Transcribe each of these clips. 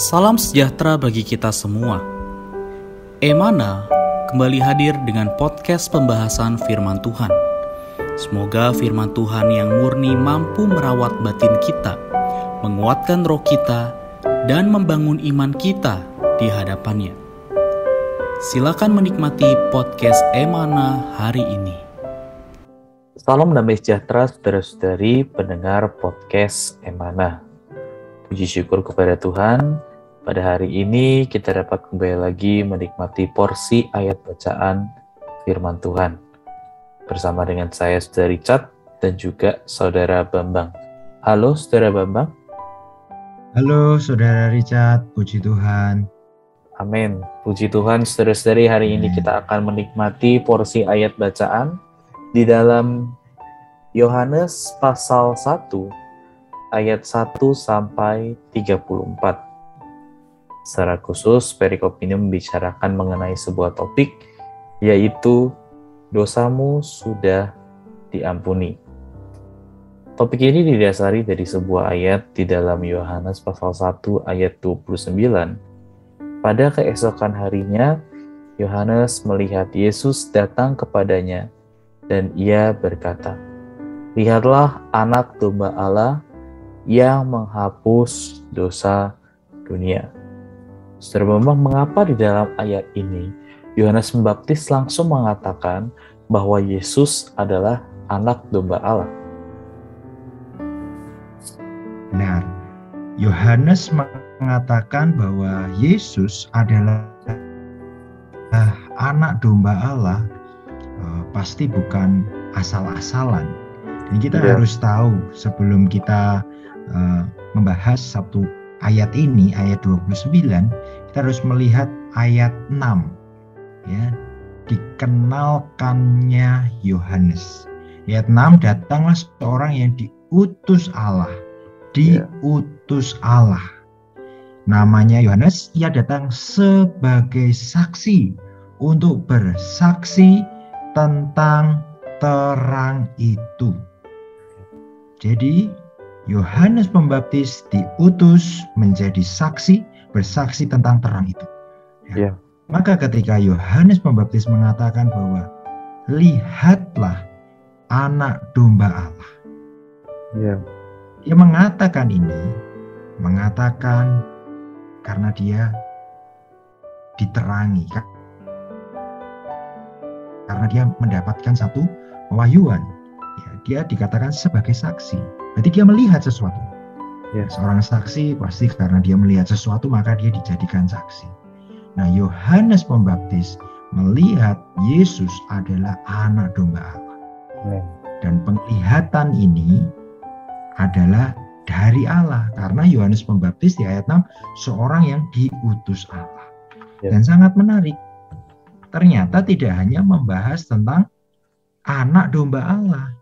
Salam sejahtera bagi kita semua. Emana kembali hadir dengan podcast pembahasan firman Tuhan. Semoga firman Tuhan yang murni mampu merawat batin kita, menguatkan roh kita, dan membangun iman kita di hadapannya. Silakan menikmati podcast Emana hari ini. Salam damai sejahtera saudara-saudari pendengar podcast Emana. Puji syukur kepada Tuhan, pada hari ini kita dapat kembali lagi menikmati porsi ayat bacaan firman Tuhan. Bersama dengan saya, Saudara Richard, dan juga Saudara Bambang. Halo, Saudara Bambang. Halo, Saudara Richard, puji Tuhan. Amin. Puji Tuhan, saudara-saudari, hari ini kita akan menikmati porsi ayat bacaan di dalam Yohanes pasal 1, ayat 1 sampai 34. Secara khusus, perikop ini membicarakan mengenai sebuah topik, yaitu dosamu sudah diampuni. Topik ini didasari dari sebuah ayat di dalam Yohanes pasal 1 ayat 29. Pada keesokan harinya, Yohanes melihat Yesus datang kepadanya, dan ia berkata, "Lihatlah anak domba Allah yang menghapus dosa dunia." Saudara Bambang, mengapa di dalam ayat ini Yohanes Pembaptis langsung mengatakan bahwa Yesus adalah anak domba Allah? Benar, Yohanes mengatakan bahwa Yesus adalah anak domba Allah, pasti bukan asal-asalan. Dan kita harus tahu sebelum kita membahas satu ayat ini, ayat 29, kita harus melihat ayat 6. Ya, dikenalkannya Yohanes. Ayat 6, datanglah seorang yang diutus Allah. Diutus Allah. Namanya Yohanes, ia datang sebagai saksi untuk bersaksi tentang terang itu. Jadi Yohanes Pembaptis diutus menjadi saksi, bersaksi tentang terang itu. Ya. Maka ketika Yohanes Pembaptis mengatakan bahwa lihatlah anak domba Allah. Dia mengatakan karena dia diterangi, karena dia mendapatkan satu pewahyuan. Ya, dia dikatakan sebagai saksi. Berarti dia melihat sesuatu. Seorang saksi pasti karena dia melihat sesuatu maka dia dijadikan saksi. Nah, Yohanes Pembaptis melihat Yesus adalah anak domba Allah. Dan penglihatan ini adalah dari Allah. Karena Yohanes Pembaptis di ayat 6 seorang yang diutus Allah. Dan sangat menarik. Ternyata tidak hanya membahas tentang anak domba Allah.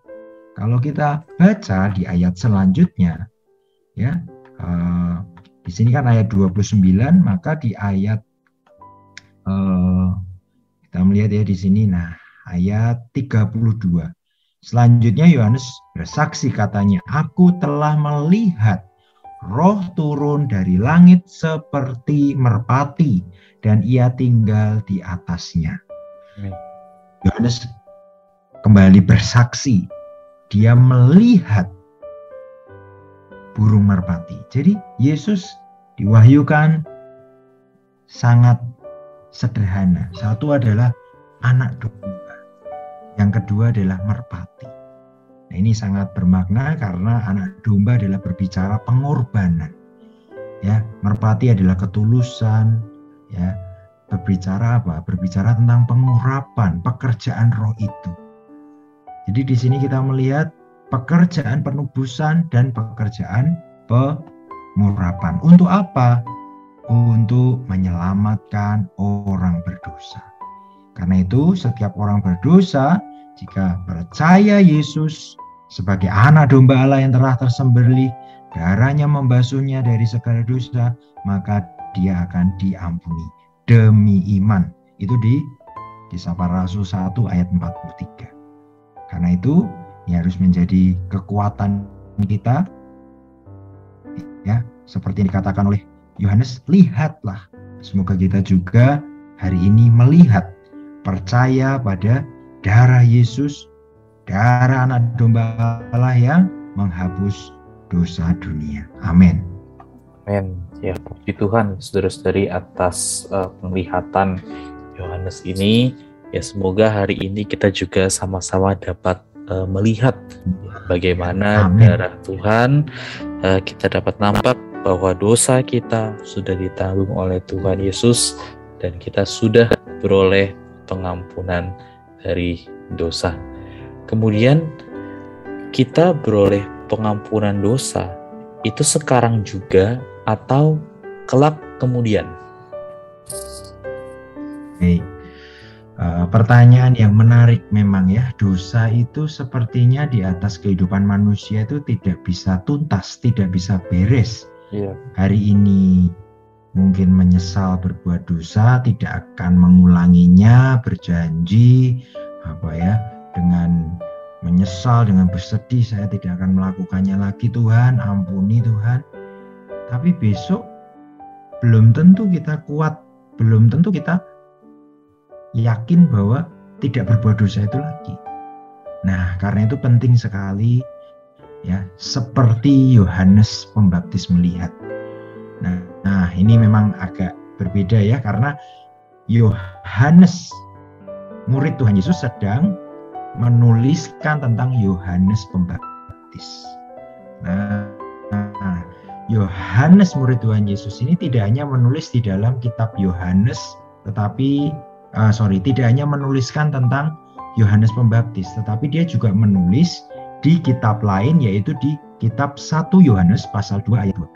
Kalau kita baca di ayat selanjutnya, ya, di sini kan ayat 29, maka di ayat kita melihat ya di sini, nah ayat 32. Selanjutnya Yohanes bersaksi, katanya, "Aku telah melihat Roh turun dari langit seperti merpati, dan ia tinggal di atasnya." Yohanes kembali bersaksi. Dia melihat burung merpati. Jadi Yesus diwahyukan sangat sederhana. Satu adalah anak domba. Yang kedua adalah merpati. Nah, ini sangat bermakna karena anak domba adalah berbicara pengorbanan. Ya, merpati adalah ketulusan, ya. Berbicara apa? Berbicara tentang pengurapan, pekerjaan roh itu. Jadi di sini kita melihat pekerjaan penubusan dan pekerjaan pengurapan. Untuk apa? Untuk menyelamatkan orang berdosa. Karena itu setiap orang berdosa, jika percaya Yesus sebagai anak domba Allah yang telah tersembelih, darahnya membasuhnya dari segala dosa, maka dia akan diampuni demi iman. Itu di Kisah Para Rasul 1 ayat 43. Karena itu ini harus menjadi kekuatan kita, ya, seperti yang dikatakan oleh Yohanes, lihatlah. Semoga kita juga hari ini melihat, percaya pada darah Yesus, darah anak domba Allah yang menghapus dosa dunia. Amin. Amin. Ya, puji Tuhan saudara-saudari atas penglihatan Yohanes ini. Ya, semoga hari ini kita juga sama-sama dapat melihat bagaimana Amin. darah Tuhan, kita dapat nampak bahwa dosa kita sudah ditanggung oleh Tuhan Yesus dan kita sudah beroleh pengampunan dari dosa. Kemudian kita beroleh pengampunan dosa itu sekarang juga atau kelak kemudian? Hey. Pertanyaan yang menarik memang ya. Dosa itu sepertinya di atas kehidupan manusia itu tidak bisa tuntas, tidak bisa beres. Hari ini mungkin menyesal berbuat dosa, tidak akan mengulanginya, berjanji dengan menyesal, dengan bersedih, saya tidak akan melakukannya lagi Tuhan, ampuni Tuhan. Tapi besok belum tentu kita kuat, belum tentu kita yakin bahwa tidak berbuat dosa itu lagi. Nah, karena itu penting sekali ya, seperti Yohanes Pembaptis melihat. Nah, ini memang agak berbeda ya, karena Yohanes, murid Tuhan Yesus, sedang menuliskan tentang Yohanes Pembaptis. Nah, Yohanes murid Tuhan Yesus ini tidak hanya menulis di dalam kitab Yohanes, tetapi tidak hanya menuliskan tentang Yohanes Pembaptis, tetapi dia juga menulis di kitab lain, yaitu di kitab 1 Yohanes pasal 2 ayat 12.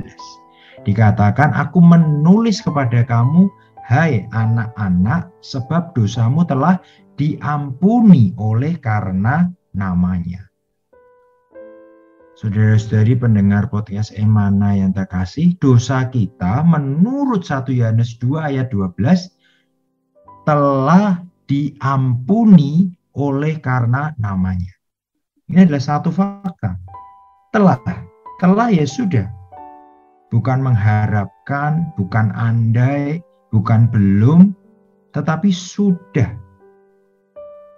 Dikatakan, aku menulis kepada kamu, hai anak-anak, sebab dosamu telah diampuni oleh karena namanya. Saudara-saudari pendengar podcast Emana yang terkasih, dosa kita menurut 1 Yohanes 2 ayat 12 telah diampuni oleh karena namanya. Ini adalah satu fakta. Telah ya sudah. Bukan mengharapkan, bukan andai, bukan belum, tetapi sudah.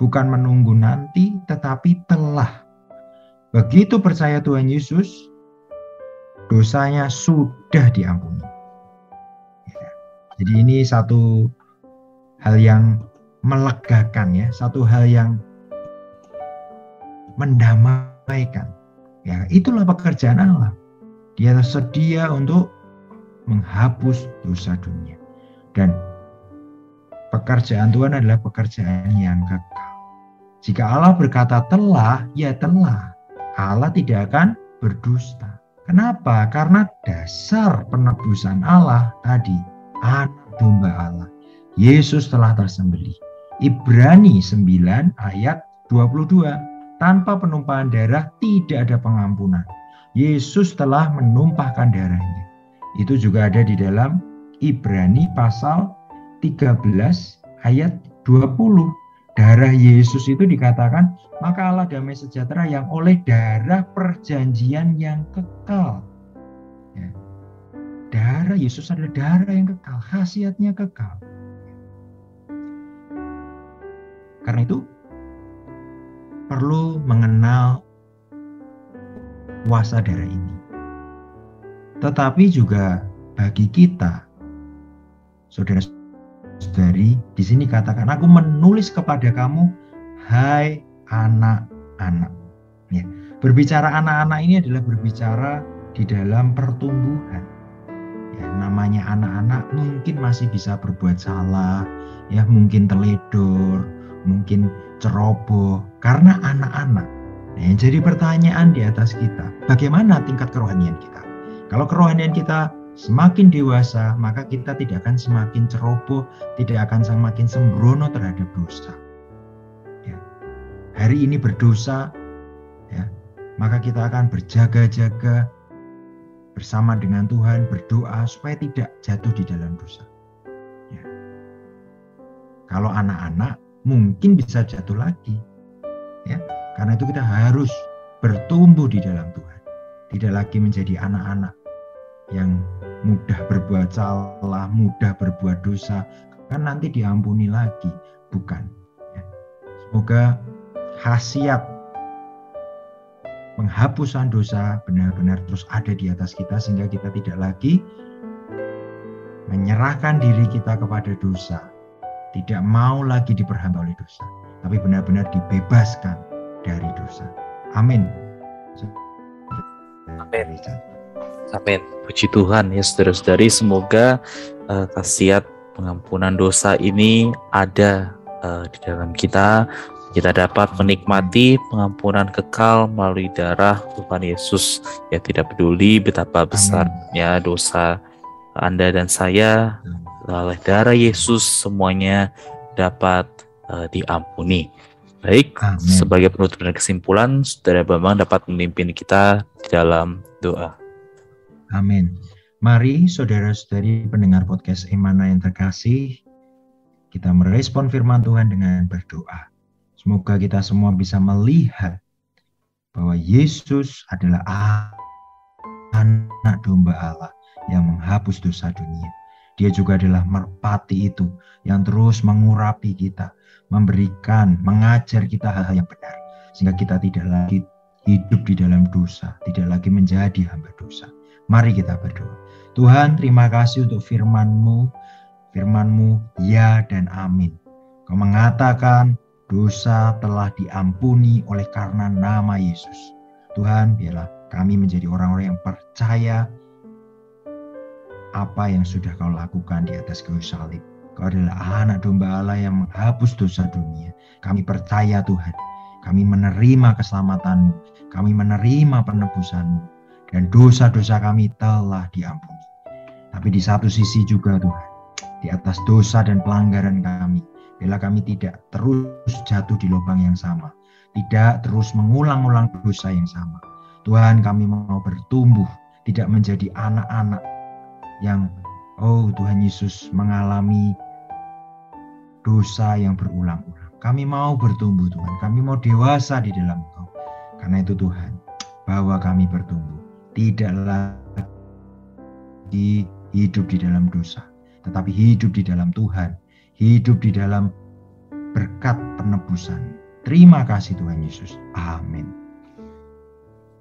Bukan menunggu nanti, tetapi telah. Begitu percaya Tuhan Yesus, dosanya sudah diampuni. Jadi ini satu hal yang melegakan ya, satu hal yang mendamaikan. Ya, itulah pekerjaan Allah. Dia sedia untuk menghapus dosa dunia. Dan pekerjaan Tuhan adalah pekerjaan yang kekal. Jika Allah berkata telah, ya telah. Allah tidak akan berdusta. Kenapa? Karena dasar penebusan Allah tadi, anak domba Allah. Yesus telah tersembelih. Ibrani 9 ayat 22. Tanpa penumpahan darah tidak ada pengampunan. Yesus telah menumpahkan darahnya. Itu juga ada di dalam Ibrani pasal 13 ayat 20. Darah Yesus itu dikatakan, maka Allah damai sejahtera yang oleh darah perjanjian yang kekal. Ya. Darah Yesus adalah darah yang kekal, khasiatnya kekal. Karena itu perlu mengenal kuasa darah ini. Tetapi juga bagi kita, saudara-saudari, di sini katakan, aku menulis kepada kamu, hai anak-anak. Ya, berbicara anak-anak ini adalah berbicara di dalam pertumbuhan. Ya, namanya anak-anak mungkin masih bisa berbuat salah, ya mungkin teledor, mungkin ceroboh, karena anak-anak. Nah, jadi pertanyaan di atas kita, bagaimana tingkat kerohanian kita? Kalau kerohanian kita semakin dewasa, maka kita tidak akan semakin ceroboh, tidak akan semakin sembrono terhadap dosa. Ya. Hari ini berdosa, ya, maka kita akan berjaga-jaga bersama dengan Tuhan, berdoa supaya tidak jatuh di dalam dosa. Ya. Kalau anak-anak mungkin bisa jatuh lagi, ya. Karena itu kita harus bertumbuh di dalam Tuhan, tidak lagi menjadi anak-anak, yang mudah berbuat salah, mudah berbuat dosa, kan nanti diampuni lagi. Bukan. Ya. Semoga khasiat penghapusan dosa benar-benar terus ada di atas kita, sehingga kita tidak lagi menyerahkan diri kita kepada dosa, tidak mau lagi diperhamba oleh dosa, tapi benar-benar dibebaskan dari dosa. Amin. Amin. Amin. Puji Tuhan ya saudara-saudari, semoga khasiat pengampunan dosa ini ada di dalam kita. Kita dapat menikmati pengampunan kekal melalui darah Tuhan Yesus. Ya, tidak peduli betapa besarnya dosa Anda dan saya, oleh darah Yesus semuanya dapat diampuni. Baik, Amin. sebagai penutup dan kesimpulan, Saudara Bambang dapat memimpin kita di dalam doa. Amin. Mari saudara-saudari pendengar podcast Emana yang terkasih, kita merespon firman Tuhan dengan berdoa. Semoga kita semua bisa melihat bahwa Yesus adalah anak domba Allah yang menghapus dosa dunia. Dia juga adalah merpati itu yang terus mengurapi kita, memberikan, mengajar kita hal-hal yang benar, sehingga kita tidak lagi hidup di dalam dosa, tidak lagi menjadi hamba dosa. Mari kita berdoa. Tuhan, terima kasih untuk firman-Mu ya dan amin. Kau mengatakan dosa telah diampuni oleh karena nama Yesus. Tuhan, biarlah kami menjadi orang-orang yang percaya apa yang sudah Kau lakukan di atas kayu salib. Kau adalah anak domba Allah yang menghapus dosa dunia. Kami percaya Tuhan, kami menerima keselamatan-Mu, kami menerima penebusan-Mu, dan dosa-dosa kami telah diampuni. Tapi di satu sisi juga Tuhan, di atas dosa dan pelanggaran kami, bila kami tidak terus jatuh di lubang yang sama, tidak terus mengulang-ulang dosa yang sama. Tuhan, kami mau bertumbuh, tidak menjadi anak-anak yang, oh Tuhan Yesus, mengalami dosa yang berulang-ulang. Kami mau bertumbuh Tuhan, kami mau dewasa di dalam Engkau. Karena itu Tuhan, bawa kami bertumbuh, tidak lagi hidup di dalam dosa, tetapi hidup di dalam Tuhan, hidup di dalam berkat penebusan. Terima kasih Tuhan Yesus. Amin.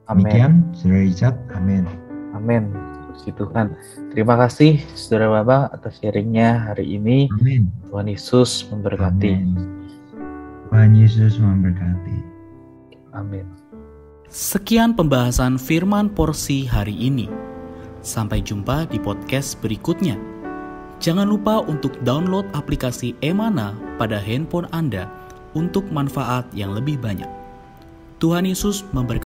Demikian, Saudara Richard. Amin. Amin. Puji Tuhan. Terima kasih Saudara Bambang atas sharingnya hari ini. Amin. Tuhan Yesus memberkati. Amin. Tuhan Yesus memberkati. Amin. Sekian pembahasan firman porsi hari ini. Sampai jumpa di podcast berikutnya. Jangan lupa untuk download aplikasi Emana pada handphone Anda untuk manfaat yang lebih banyak. Tuhan Yesus memberkati.